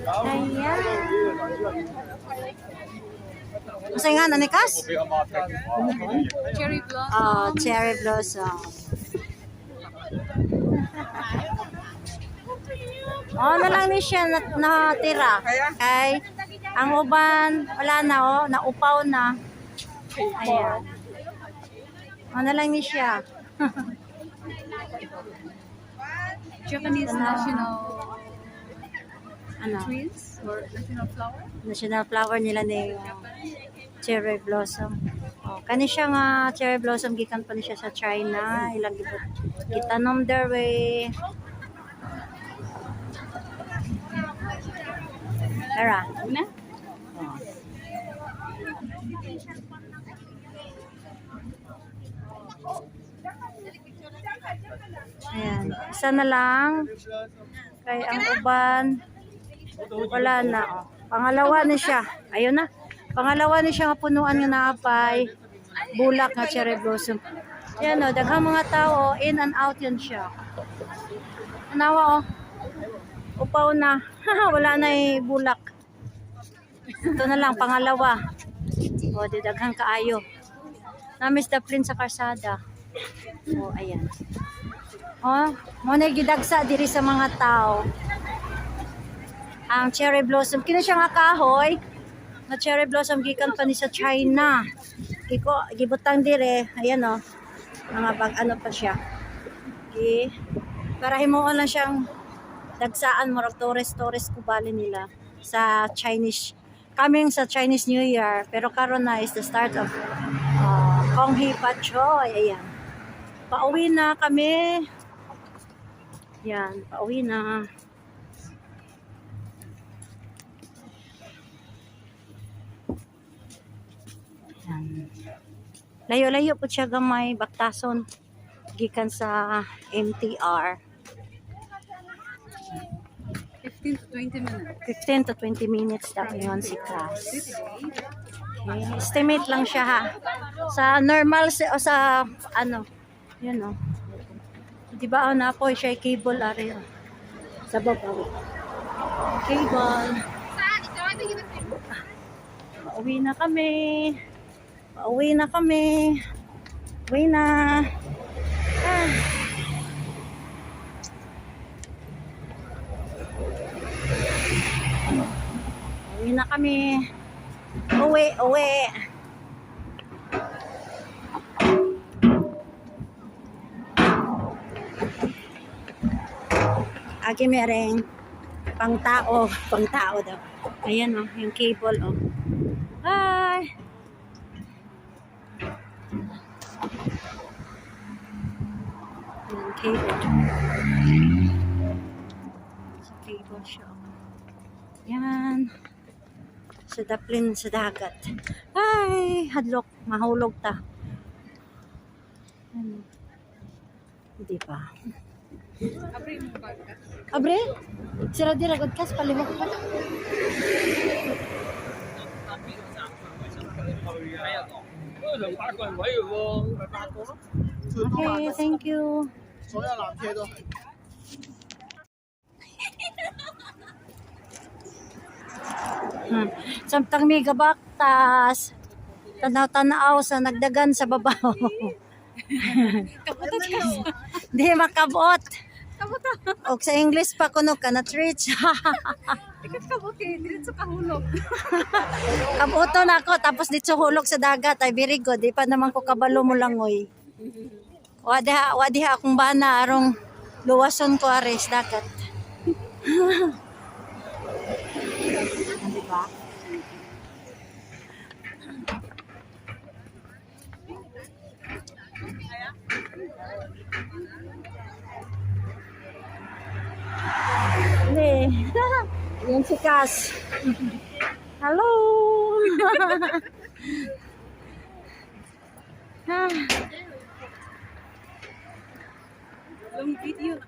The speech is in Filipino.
Ayan. Masaya nga, nanikas? Cherry blossom. Oh, cherry blossom. Oh, na lang ni siya natira. Kay ang uban, wala na oh, naupaw na. Ayan. Oh, na lang ni siya. Japanese national Ano? trees or national flower. National flower nila ni cherry blossom. Oh, kani siya nga cherry blossom gikan pa ni siya sa China. Ilang gibot. Gitanom there way. Tara. Una? Ayan. Isa na lang. Kay ang uban. Wala na. Oh. Pangalawa na siya. Ayun na. Pangalawa na siya nga punuan nga naapay. Bulak nga cherry blossom. Ayan o. Daghang mga tao. In and out yan siya. Anawa o. Upaw na. Wala na bulak. Ito na lang. Pangalawa. O. Daghang kaayo. Namis the prince sa karsada. O. Ayan. Oh, muna gidagsa diri sa mga tao. Ang cherry blossom, kini siya nga kahoy. Na cherry blossom gikan pa ni sa China. Gibutang dire, ayan oh. Mga bag ano pa siya. Okay. Para himuon lang siyang dagsaan mo tourist kubali nila sa Chinese coming sa Chinese New Year, pero karon na is the start of Kong Hei Pat Choy. Ayan. Pauwi na kami. Yan, pauwi na. Yan. Layo-layo po siya gamay, baktason. Gikan sa MTR. 15 to 20 minutes. 15 to 20 minutes daw yun si class. Okay. Estimate lang siya ha. Sa normal, o sa ano, yun o. Diba na po siya cable area sa baba. Cable. Pauwi na kami. Pauwi na kami. Pauwi na. Ah. Pauwi na kami. Uwi. Agi mereng pang tao daw. Ayan oh, yung cable oh. Hi. Yung cable. Sa cable siya. Yan. Sa daplin sa dagat. Ay, hadlok, mahulog ta. Ano? Hindi pa. Abre mo podcast. Abre? Sira di ragod kas palimok pa. Okay, thank you. Samtang may gabaktas, tanaw-tanaw sa nagdagan sa babaw. Kabuto ka. Di makabot. Kabuto. O sa English pa kuno ka na treats. Ikat kabuto. Diretso ka hulog. Kabuto na ako tapos dito hulog sa dagat ay very good. Di pa naman ko kabalo mo langoy. Wadiha akong bana arong luwason ko ares dagat. Diba? Hindi. Yan si Cass. Hello! Long video.